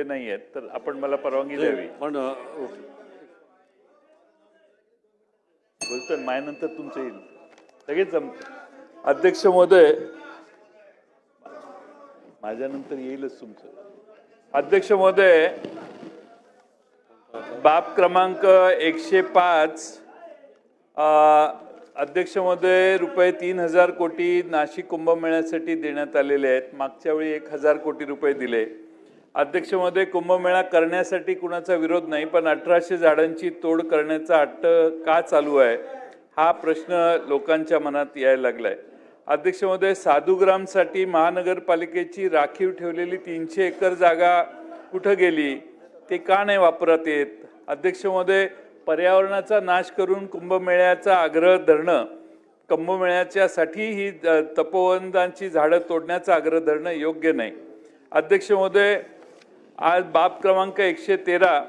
नाही आहेत, तर आपण मला परवानगी द्यावी. पण बोलतो माझ्यानंतर तुमचं येईल लगेच जमत. अध्यक्ष महोदय, माझ्यानंतर येईलच तुमचं. अध्यक्ष महोदय, बाब क्रमांक 105 अध्यक्ष महोदय, रुपये 3000 कोटी नाशिक कुंभमेळ्यासाठी देण्यात आलेले आहेत. मागच्या वेळी 1000 कोटी रुपये दिले. अध्यक्ष महोदय, कुंभमेळा करण्यासाठी कुणाचा विरोध नाही, पण 1800 झाडांची तोड करण्याचा हट्ट का चालू आहे हा प्रश्न लोकांच्या मनात यायला लागलाय. अध्यक्ष महोदय, साधुग्रामसाठी महानगरपालिकेची राखीव ठेवलेली 300 एकर जागा कुठं गेली, ते का नाही वापरात येत? अध्यक्ष महोदय, पर्यावरणाचा नाश करून कुंभमेळ्याचा आग्रह धरणं, कुंभमेळ्याच्यासाठी ही तपोवनांची झाडं तोडण्याचा आग्रह धरणं योग्य नाही. अध्यक्ष महोदय, आज बाब क्रमांक 113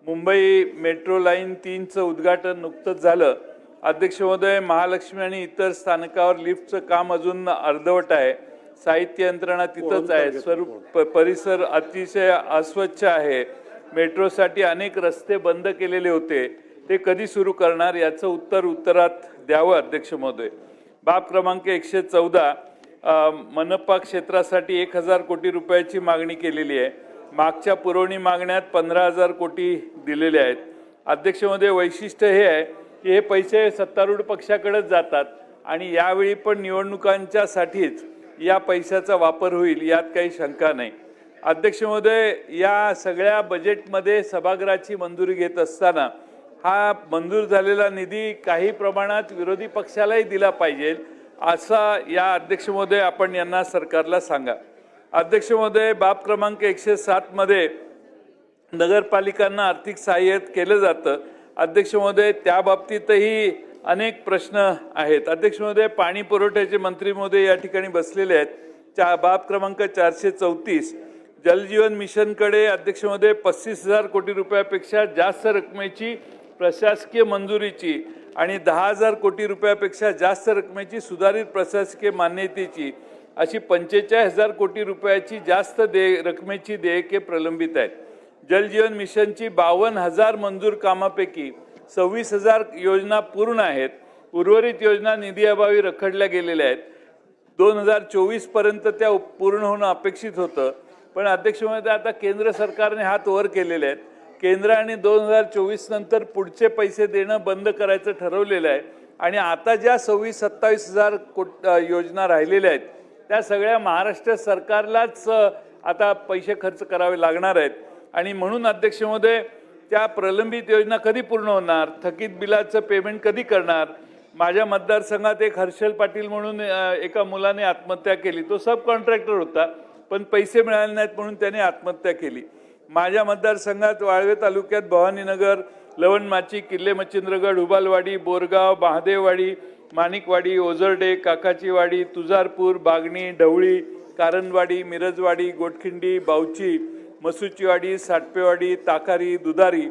मुंबई मेट्रो लाईन 3चं उद्घाटन नुकतंच झालं. अध्यक्ष महोदय, महालक्ष्मी आणि इतर स्थानकावर लिफ्टचं काम अजून अर्धवट आहे. साहित्य यंत्रणा तिथंच आहे. स्वरूप परिसर अतिशय अस्वच्छ आहे. मेट्रोसाठी अनेक रस्ते बंद केलेले होते, ते कधी सुरू करणार याचं उत्तर उत्तरात द्यावं. अध्यक्ष महोदय, बाब क्रमांक 114 मनपा क्षेत्रासाठी 1000 कोटी रुपयाची मागणी केलेली आहे. मागच्या पुरवणी मागण्यात 15000 कोटी दिलेले आहेत. अध्यक्ष महोदय, वैशिष्ट्य हे आहे की हे पैसे सत्तारूढ पक्षाकडेच जातात आणि यावेळी पण निवडणुकांच्या साठीच या पैशाचा वापर होईल यात काही शंका नाही. अध्यक्ष महोदय, या सगळ्या बजेटमध्ये सभागृहाची मंजुरी घेत असताना हा मंजूर झालेला निधी काही प्रमाणात विरोधी पक्षालाही दिला पाहिजे असा या अध्यक्ष महोदय आपण यांना सरकारला सांगा. अध्यक्ष महोदय, बाब क्रमांक 107 मध्ये नगरपालिकांना आर्थिक सहाय्य केलं जातं. अध्यक्ष महोदय, त्या बाबतीतही अनेक प्रश्न आहेत. अध्यक्ष महोदय, पाणी पुरवठ्याचे मंत्री महोदय या ठिकाणी बसलेले आहेत. बाब क्रमांक 434 जलजीवन मिशनकडे अध्यक्ष महोदय 35,000 कोटी रुपयापेक्षा जास्त रकमेची प्रशासकीय मंजुरीची आणि 10,000 कोटी रुपयापेक्षा जास्त रकमेची सुधारित प्रशासकीय मान्यतेची अशी 45,000 कोटी रुपयाची जास्त रकमेची देयके प्रलंबित आहेत. जलजीवन मिशनची 52,000 मंजूर कामापैकी 26,000 योजना पूर्ण आहेत. उर्वरित योजना निधीअभावी रखडल्या गेलेल्या आहेत. 2024 पर्यंत त्या पूर्ण होणं अपेक्षित होतं, पण अध्यक्ष महोदय आता केंद्र सरकारने हात वर केलेले आहेत. केंद्राने 2024 नंतर पुढचे पैसे देणं बंद करायचं ठरवलेलं आहे आणि आता ज्या 26-27,000 योजना राहिलेल्या आहेत त्या सगळ्या महाराष्ट्र सरकारलाच आता पैसे खर्च करावे लागणार आहेत. आणि म्हणून अध्यक्ष महोदय, त्या प्रलंबित योजना कधी पूर्ण होणार, थकीत बिलाचं पेमेंट कधी करणार? माझ्या मतदारसंघात एक हर्षल पाटील म्हणून एका मुलाने आत्महत्या केली. तो सब कॉन्ट्रॅक्टर होता, पण पैसे मिळाले नाहीत म्हणून त्याने आत्महत्या केली. माझ्या मतदारसंघात वाळवे तालुक्यात भवानीनगर, लवणमाची, किल्ले मच्छिंद्रगड, उबालवाडी, बोरगाव, महादेववाडी, माणिकवाडी, ओझरडे, काकाचीवाडी, तुळजापूर, बागणी, ढवळी, कारंजवाडी, मिरजवाडी, गोटखिंडी, बावची, मसुचीवाडी, साटपेवाडी, ताकारी, दुधारी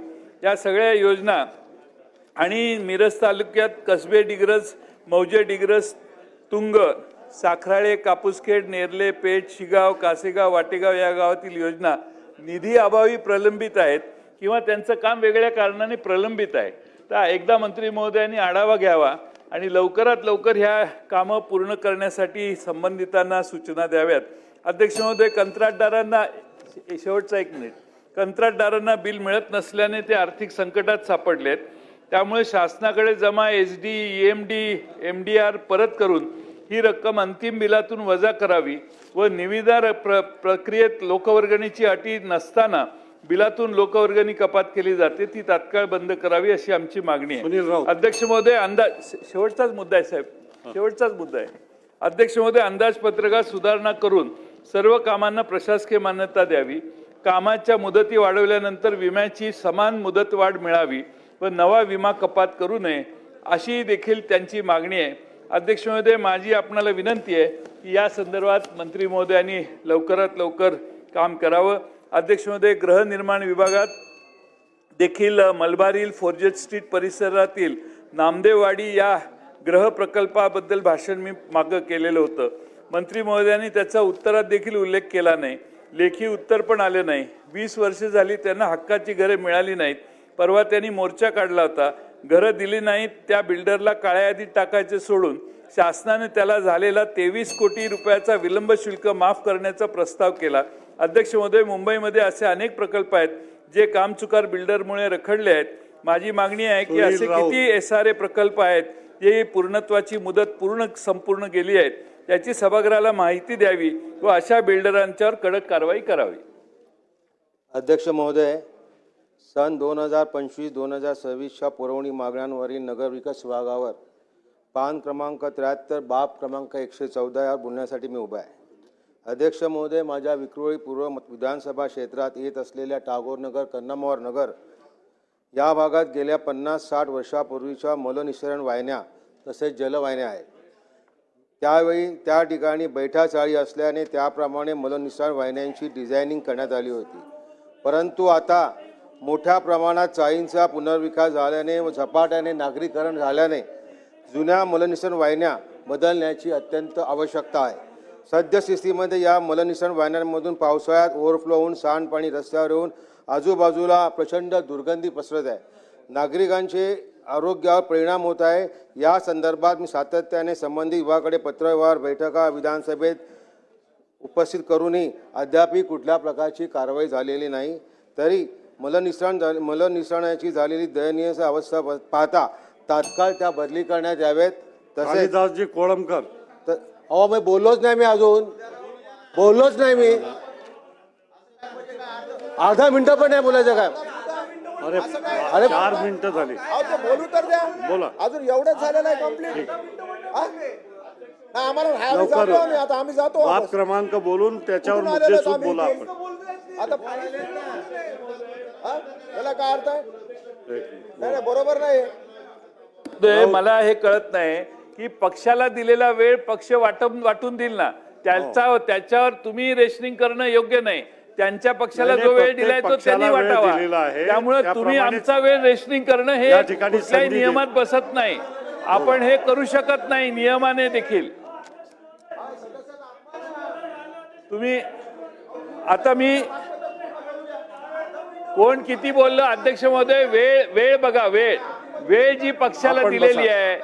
या सगळ्या योजना आणि मिरज तालुक्यात कसबे डिग्रस, मौजे डिग्रस, तुंग, साखराळे, कापूसखेड, नेरले, पेठ, शिगाव, कासेगाव, वाटेगाव या गावातील योजना निधी अभावी प्रलंबित आहेत किंवा त्यांचं काम वेगळ्या कारणाने प्रलंबित आहे. तर एकदा मंत्री महोदयांनी आढावा घ्यावा आणि लवकरात लवकर ह्या कामं पूर्ण करण्यासाठी संबंधितांना सूचना द्याव्यात. अध्यक्ष महोदय, कंत्राटदारांना शेवटचा 1 मिनिट, कंत्राटदारांना बिल मिळत नसल्याने ते आर्थिक संकटात सापडलेत. त्यामुळे शासनाकडे जमा SD, EMD, MDR परत करून ही रक्कम अंतिम बिलातून वजा करावी व निविदा प्रक्रियेत लोकवर्गणीची अटी नसताना बिलातून लोकवर्गणी कपात केली जाते ती तात्काळ बंद करावी अशी आमची मागणी आहे. अध्यक्ष महोदय, शेवटचाच मुद्दा आहे साहेब, शेवटचाच मुद्दा आहे. अध्यक्ष महोदय, अंदाजपत्रकात सुधारणा करून सर्व कामांना प्रशासकीय मान्यता द्यावी. कामाच्या मुदती वाढवल्यानंतर विम्याची समान मुदतवाढ मिळावी व नवा विमा कपात करू नये अशी देखील त्यांची मागणी आहे. अध्यक्ष महोदय, माझी आपणाला विनंती आहे की या संदर्भात मंत्री महोदयांनी लवकरात लवकर काम करावं. अध्यक्ष महोदय, गृहनिर्माण विभागात देखील मलबारील फोर्जेट स्ट्रीट परिसरातील नामदेववाडी या गृह प्रकल्पाबद्दल भाषण मी मागं केलेलं होतं. मंत्री महोदयांनी त्याचा उत्तरात देखील उल्लेख केला नाही. लेखी उत्तर पण आले नाही. 20 वर्ष झाली त्यांना हक्काची घरे मिळाली नाहीत. परवा त्यांनी मोर्चा काढला होता. घरं दिली नाहीत त्या बिल्डरला काळ्या यादीत टाकायचे सोडून शासनाने त्याला झालेला 23 कोटी रुपयाचा विलंब शुल्क माफ करण्याचा प्रस्ताव केला. अध्यक्ष महोदय, मुंबईमध्ये असे अनेक प्रकल्प आहेत जे कामचुकार बिल्डरमुळे रखडले आहेत. माझी मागणी आहे की असे किती SRA प्रकल्प आहेत जे पूर्णत्वाची मुदत संपूर्ण गेली आहेत त्याची सभागृहाला माहिती द्यावी व अशा बिल्डरांच्यावर कडक कारवाई करावी. अध्यक्ष महोदय, सन 2025-2026च्या पुरवणी मागण्यांवरील नगरविकास विभागावर पान क्रमांक 73 बाब क्रमांक 114 यावर बोलण्यासाठी मी उभा आहे. अध्यक्ष महोदय, माझ्या विक्रोळी पूर्व विधानसभा क्षेत्रात येत असलेल्या टागोर नगर, कन्नमवार नगर या भागात गेल्या 50-60 वर्षापूर्वीच्या मलनिःसरण वाहिन्या तसेच जलवाहिन्या आहेत. त्यावेळी त्या ठिकाणी बैठा चाळी असल्याने त्याप्रमाणे मलनिःसरण वाहिन्यांची डिझायनिंग करण्यात आली होती. परंतु आता मोठ्या प्रमाणात चाळींचा पुनर्विकास झाल्याने व झपाट्याने नागरीकरण झाल्याने जुन्या मलनिःसरण वाहिन्या बदलण्याची अत्यंत आवश्यकता आहे. सद्यस्थितीमध्ये या मलनिःसरण वाहिन्यांमधून पावसाळ्यात ओव्हरफ्लो होऊन सांडपाणी रस्त्यावर येऊन आजूबाजूला प्रचंड दुर्गंधी पसरत आहे. नागरिकांचे आरोग्यावर परिणाम होत आहे. या संदर्भात मी सातत्याने संबंधित विभागाकडे पत्रव्यवहार, बैठका विधानसभेत उपस्थित करूनही अद्याप कुठल्या प्रकारची कारवाई झालेली नाही. तरी मलनिःसरणाची झालेली दयनीय अवस्था पाहता तात्काळ त्या बदली करण्यात यावेत. तसेच कोळंबकर अहो, मी बोललोच नाही, मी अजून बोललोच नाही. मी अर्धा मिनिटं पण नाही बोलायचं काय. अरे 4 मिनिटं झाली. बोलू तर द्या. बोला. अजून एवढंच झालेलं आहे कंप्लीट. आम्हाला लवकर. आता आम्ही जातो. बाब क्रमांक बोलून त्याच्यावर मुद्देसूद बोला आपण. आता याला काय अर्थ आहे? नाही, बरोबर नाही. मला हे कळत नाही की पक्षाला दिलेला वेळ पक्ष वाटून देईल ना, त्याच्यावर तुम्ही रेशनिंग करणं योग्य नाही. त्यांच्या पक्षाला जो वेळ दिलाय तो त्यांनी वाटावा. त्यामुळे तुम्ही आमचा वेळ रेशनिंग करणं हे कुठल्याही नियमात बसत नाही. आपण हे करू शकत नाही नियमाने देखील. तुम्ही आता मी कोण किती बोललं अध्यक्ष महोदय, वेळ बघा. वेळ जी पक्षाला दिलेली आहे,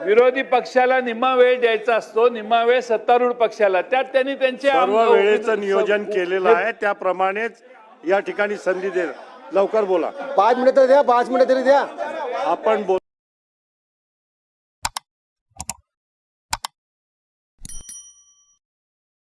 विरोधी पक्षाला निम्मा वेळ द्यायचा असतो, निम्मा वेळ सत्तारूढ पक्षाला. त्यात त्यांनी त्यांच्या वेळेचं नियोजन केलेलं आहे. त्याप्रमाणेच या ठिकाणी संधी दे. लवकर बोला. 5 मिनिटं द्या, 5 मिनिटं तरी द्या. आपण